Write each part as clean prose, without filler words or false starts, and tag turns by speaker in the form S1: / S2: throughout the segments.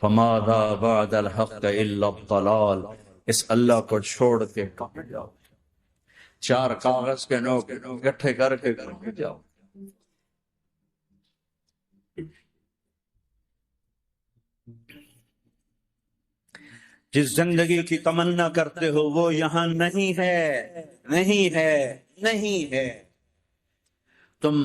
S1: فماذا بعد الحق الا الضلال، اس اللہ کو چھوڑ کے کہاں جاؤ؟ چار کاغذ کے نوٹ اکٹھے کر کے جاؤ۔ جس زندگی کی تمنا کرتے ہو وہ یہاں نہیں ہے، نہیں ہے، نہیں ہے۔ تم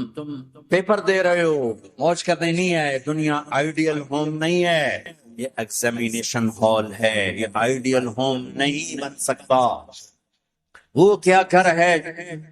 S1: پیپر دے رہے ہو، موج کرنے نہیں ہے۔ دنیا آئیڈیل ہوم نہیں ہے، یہ ایگزامینیشن ہال ہے، یہ آئیڈیل ہوم نہیں بن سکتا۔ وہ کیا گھر ہے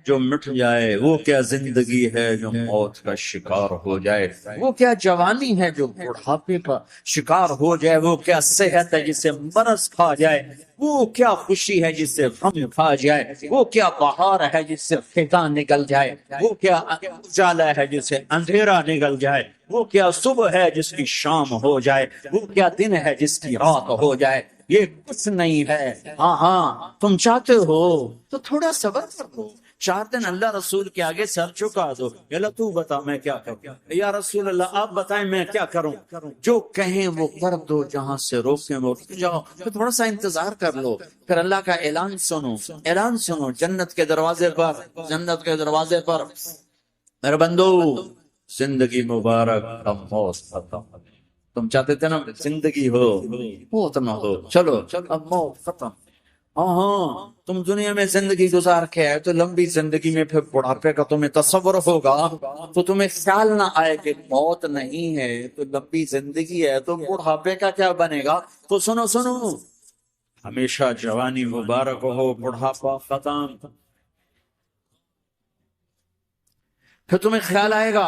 S1: جو مٹ جائے، وہ کیا زندگی ہے جو موت کا شکار ہو جائے، وہ کیا جوانی ہے جو بڑھاپے کا شکار ہو جائے، وہ کیا صحت ہے جسے مرض کھا جائے، وہ کیا خوشی ہے جس سے غم کھا جائے، وہ کیا بہار ہے جس سے خزاں نکل جائے، وہ کیا اجالا ہے جس سے اندھیرا نکل جائے، وہ کیا صبح ہے جس کی شام ہو جائے، وہ کیا دن ہے جس کی رات ہو جائے۔ یہ کچھ نہیں ہے۔ ہاں تم چاہتے ہو تو تھوڑا صبر کر دو، 4 دن اللہ رسول کے آگے سر چکا دو، یا اللہ تو بتا میں کیا کروں، یا رسول اللہ آپ بتائیں میں کیا کروں، جو کہیں وہ کر دو، جہاں سے روکیں وہ رک جاؤ، پھر تھوڑا سا انتظار کر لو، پھر اللہ کا اعلان سنو، اعلان سنو جنت کے دروازے پر، جنت کے دروازے پر۔ میرے بندو زندگی مبارک، اب موت ختم۔ تم چاہتے تھے نا زندگی ہو، موت نہ ہو، چلو اب موت ختم۔ ہاں تم دنیا میں زندگی گزار کے آئے تو لمبی زندگی میں پھر بڑھاپے کا تمہیں تصور ہوگا تو تمہیں خیال نہ آئے کہ موت نہیں ہے تو لمبی زندگی ہے تو بڑھاپے کا کیا بنے گا۔ تو سنو سنو، ہمیشہ جوانی مبارک ہو، بڑھاپا ختم۔ پھر تمہیں خیال آئے گا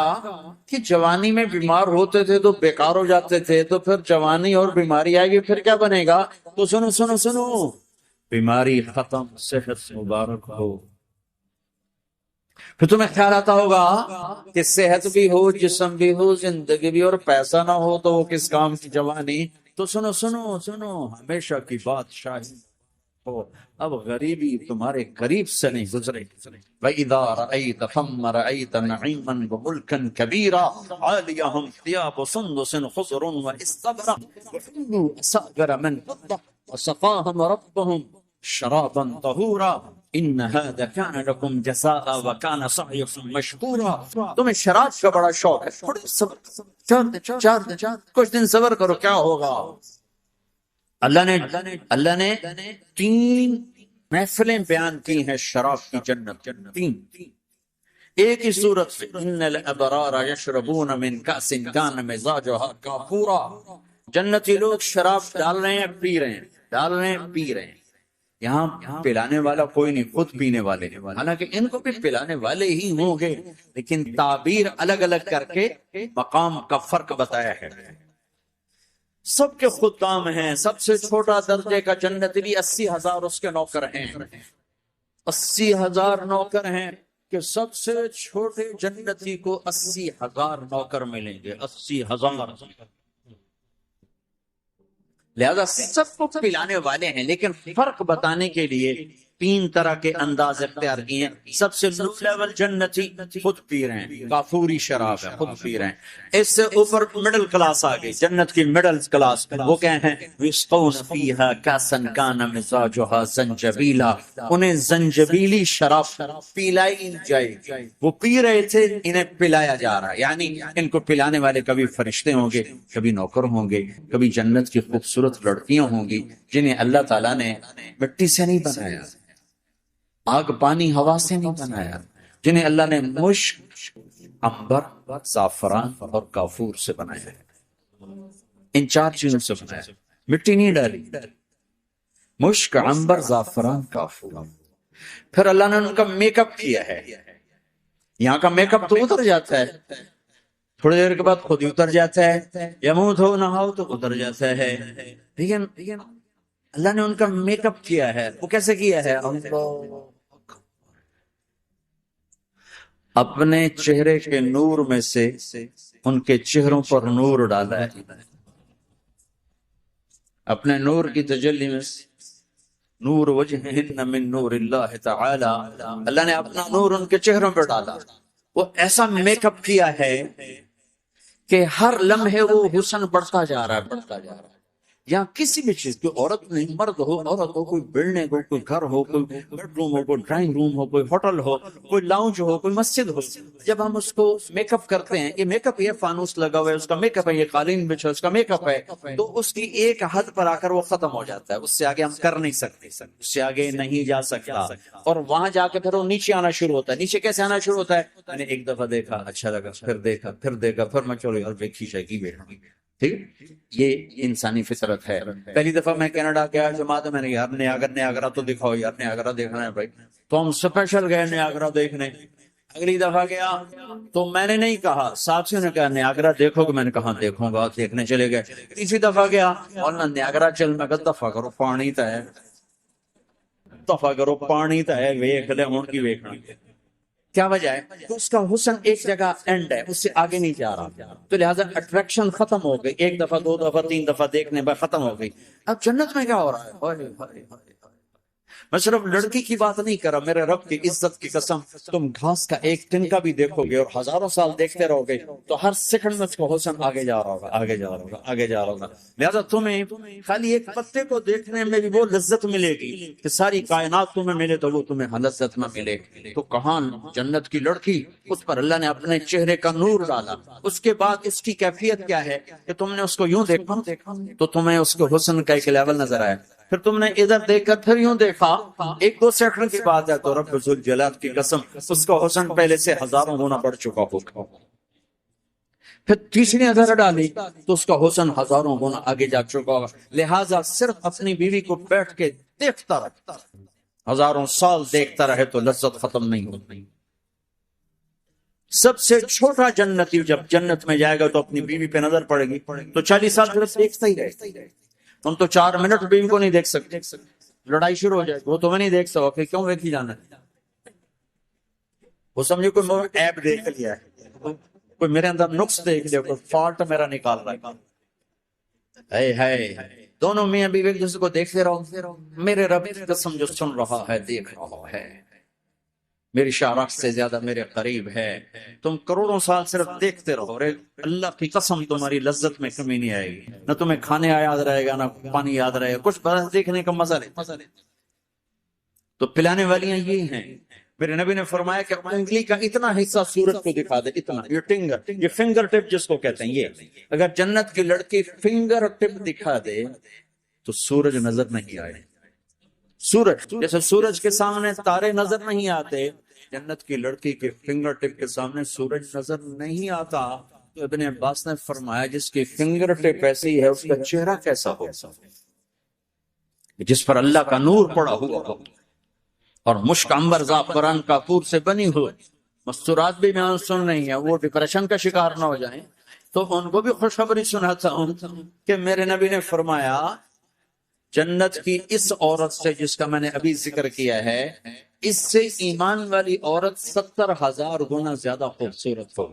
S1: کہ جوانی میں بیمار ہوتے تھے تو بیکار ہو جاتے تھے، تو پھر جوانی اور بیماری آئے گی پھر کیا بنے گا۔ تو سنو سنو سنو، بیماری ختم، صحت مبارک ہو۔ پھر تمہیں خیال آتا ہوگا کہ صحت بھی ہو، جسم بھی ہو، زندگی بھی، اور پیسہ نہ ہو تو وہ کس کام کی جوانی۔ تو سنو سنو سنو، ہمیشہ کی بات شاہد ہو، اب غریبی تمہارے قریب سے نہیں گزرے۔ وَإِذَا رَأَيْتَ ثَمَّ رَأَيْتَ نَعِيمًا وَمُلْكًا كَبِيرًا عَالِيَهُمْ ثِيَابُ سُنْدُسٍ خُضْرٌ وَإِسْتَبْرَقٍ وَحُلُّوا أَسَاوِرَ مِنْ فِضَّةٍ وَسَقَاهُمْ رَبُّهُمْ شَرَابًا طَهُورًا إِنَّ هَذَا كَانَ لَكُمْ جَزَاءً وَكَانَ سَعْيُكُمْ مَشْكُورًا۔ تمہیں شراب کا بڑا شوق ہے، تھوڑے صبر، 4 دن کچھ دن صبر کرو، کیا ہوگا۔ اللہ نے 3 محفلیں بیان کی ہیں شراب کی جنت، 3 ایک ہی صورت سے۔ ان الابرار یشربون من کأس کان مزاجها کافورا، جنتی لوگ شراب ڈال رہے ہیں، پی رہے ہیں، ڈال رہے ہیں، پی رہے ہیں۔ یہاں پلانے والا کوئی نہیں، خود پینے والے، حالانکہ ان کو بھی پلانے والے ہی ہوں گے، لیکن تعبیر الگ الگ کر کے مقام کا فرق بتایا ہے۔ سب کے خدام ہیں، سب سے چھوٹا درجے کا جنتی بھی 80,000 اس کے نوکر ہیں، 80,000 نوکر ہیں کہ سب سے چھوٹے جنتی کو 80,000 نوکر ملیں گے، 80,000۔ لہذا سب کو پلانے والے ہیں، لیکن فرق بتانے کے لیے 3 طرح کے انداز اختیار کیے ہیں۔ سب سے لو لیول جنتی خود پی رہے ہیں، کافوری شراب ہے، خود پی رہے ہیں۔ اس سے اوپر مڈل کلاس آ گئی، جنت کی مڈل کلاس، وہ کہیں ہیں وِسْقَوْنَ فِيهَا كَأْسًا كَانَ مِزَاجُهَا زَنْجَبِيلًا، انہیں زنجبیلی شراب پلائی جائے گی۔ وہ پی رہے تھے، انہیں پلایا جا رہا ہے، یعنی ان کو پلانے والے کبھی فرشتے ہوں گے، کبھی نوکر ہوں گے، کبھی جنت کی خوبصورت لڑکیاں ہوں گی جنہیں اللہ تعالیٰ نے مٹی سے نہیں بنایا، آگ پانی ہوا سے نہیں بنایا، جنہیں اللہ نے مشک، عنبر، زعفران اور کافور سے بنایا ہے۔ ان 4 چیزوں سے بنایا، مٹی نہیں ڈالی، مشک، عنبر، زعفران، کافور۔ پھر اللہ نے ان کا میک اپ کیا ہے۔ یہاں کا میک اپ تو اتر جاتا ہے، تھوڑی دیر کے بعد خود ہی اتر جاتا ہے، یا منہ دھو نہاؤ تو اتر جاتا ہے، لیکن اللہ نے ان کا میک اپ کیا ہے۔ وہ کیسے کیا ہے؟ اپنے چہرے کے نور میں سے ان کے چہروں پر نور ڈالا ہے، اپنے نور کی تجلی میں سے، نور وجہہن من نور اللہ تعالی، اللہ نے اپنا نور ان کے چہروں پر ڈالا۔ وہ ایسا میک اپ کیا ہے کہ ہر لمحے وہ حسن بڑھتا جا رہا ہے، بڑھتا جا رہا ہے۔ یا کسی بھی چیز، کوئی عورت نہیں، مرد ہو، عورت ہو، کوئی بلڈنگ ہو، کوئی گھر ہو، کوئی بیڈ روم ہو، کوئی ڈرائنگ روم ہو، کوئی ہوٹل ہو، کوئی لاؤنج ہو، کوئی مسجد ہو، جب ہم اس کو میک اپ کرتے ہیں، یہ میک اپ، یہ فانوس لگا ہوا ہے اس کا میک اپ ہے، یہ قالین بچھا اس کا میک اپ ہے، تو اس کی ایک حد پر آ کر وہ ختم ہو جاتا ہے، اس سے آگے ہم کر نہیں سکتے، اس سے آگے نہیں جا سکتا، اور وہاں جا کے پھر وہ نیچے آنا شروع ہوتا ہے۔ نیچے کیسے آنا شروع ہوتا ہے؟ میں نے ایک دفعہ دیکھا، اچھا لگا، پھر دیکھا، پھر دیکھا، پھر میں چلو یار دیکھی شکی بیٹھا، ٹھیک، یہ انسانی فطرت ہے۔ پہلی دفعہ میں کینیڈا گیا جماعت میں نے، یار نیاگرا تو دکھاؤ یار، نیاگرا دیکھنا ہے بھائی، تو ہم اسپیشل گئے نیاگرا دیکھنے۔ اگلی دفعہ گیا تو میں نے نہیں کہا، ساتھیوں نے کہا نیاگرا دیکھو گے، میں نے کہا دیکھوں گا، دیکھنے چلے گئے۔ تیسری دفعہ گیا اور نیاگرا چل، میں کہا دفعہ کرو، پانی تو ہے، دفعہ کرو، پانی تو ہے، ویکھ لے ہون کی ویکھنا۔ کیا وجہ ہے؟ تو اس کا حسن ایک جگہ اینڈ ہے، اس سے آگے نہیں جا رہا، تو لہٰذا اٹریکشن ختم ہو گئی، ایک دفعہ، دو دفعہ، تین دفعہ دیکھنے بعد ختم ہو گئی۔ اب جنت میں کیا ہو رہا ہے؟ ہائے ہائے ہائے، میں صرف لڑکی کی بات نہیں کر رہا، میرے رب کی عزت کی قسم، تم گھاس کا ایک تنکا بھی دیکھو گے اور ہزاروں سال دیکھتے رہو گے تو ہر سیکنڈ میں اس کو حسن آگے جا رہا ہوگا، آگے جا رہا ہوگا، آگے جا رہا ہوگا۔ لہذا تمہیں خالی ایک پتے کو دیکھنے میں بھی وہ لذت ملے گی کہ ساری کائنات تمہیں ملے تو وہ تمہیں لذت میں ملے۔ تو کہاں جنت کی لڑکی، اس پر اللہ نے اپنے چہرے کا نور ڈالا، اس کے بعد اس کی کیفیت کیا ہے کہ تم نے اس کو یوں دیکھا تو تمہیں اس کو حسن کا ایک لیول نظر آیا، پھر تم نے ادھر دیکھ کر پھر یوں دیکھا، ایک دو سیکنڈ کی بات ہے تو رب ذوالجلال کی قسم اس کا حسن پہلے سے ہزاروں گنا بڑھ چکا ہوگا۔ پھر تیسری نظر ڈالی تو اس کا حسن ہزاروں گنا آگے جا چکا ہوگا۔ لہٰذا صرف اپنی بیوی کو بیٹھ کے دیکھتا رہتا، ہزاروں سال دیکھتا رہے تو لذت ختم نہیں ہوتی۔ سب سے چھوٹا جنتی جب جنت میں جائے گا تو اپنی بیوی پہ نظر پڑے گی تو 40 سال صرف دیکھتا ہی رہے، تم تو 4 منٹ بیوی کو نہیں دیکھ سکتے، لڑائی شروع ہو جائے، وہ تمہیں نہیں دیکھ سکو کہ کیوں دیکھی جانا ہے؟ وہ سمجھے کوئی ایپ دیکھ لیا ہے، کوئی میرے اندر نقص دیکھ لیا، کوئی فالٹ میرا نکال رہا ہے۔ ہے دونوں میاں بیوی ایک دوسرے کو دیکھتے رہو، میرے رب کی قسم جو سن رہا ہے، دیکھ رہا ہے، میری شارخ سے زیادہ میرے قریب ہے، تم کروڑوں سال صرف دیکھتے رہو، اللہ کی قسم تمہاری لذت میں کمی نہیں آئے گی، نہ تمہیں کھانے یاد رہے گا، نہ پانی یاد رہے گا، کچھ برس دیکھنے کا مزہ نہیں۔ تو پلانے والیاں یہ ہیں، میرے نبی نے فرمایا کہ انگلی کا اتنا حصہ سورج کو دکھا دے، اتنا، یہ فنگر ٹپ جس کو کہتے ہیں، یہ اگر جنت کی لڑکی فنگر ٹپ دکھا دے تو سورج نظر نہیں آئے۔ سورج جیسے سورج کے سامنے تارے نظر نہیں آتے، جنت کی لڑکی کے فنگر ٹپ کے سامنے سورج نظر نہیں آتا۔ تو ابن عباس نے فرمایا جس کی فنگر ٹپ ایسی ہے اس کا چہرہ کیسا ہو، جس پر اللہ کا نور پڑا ہوا ہو اور مشک عنبر زعفران کافور سے بنی ہو، مستورات بھی بیان سن رہی ہیں، وہ ڈپریشن کا شکار نہ ہو جائیں، تو ان کو بھی خوشخبری سناتا ہوں کہ میرے نبی نے فرمایا جنت کی اس عورت سے جس کا میں نے ابھی ذکر کیا ہے، اس سے ایمان والی عورت 70,000 گنا زیادہ خوبصورت ہو۔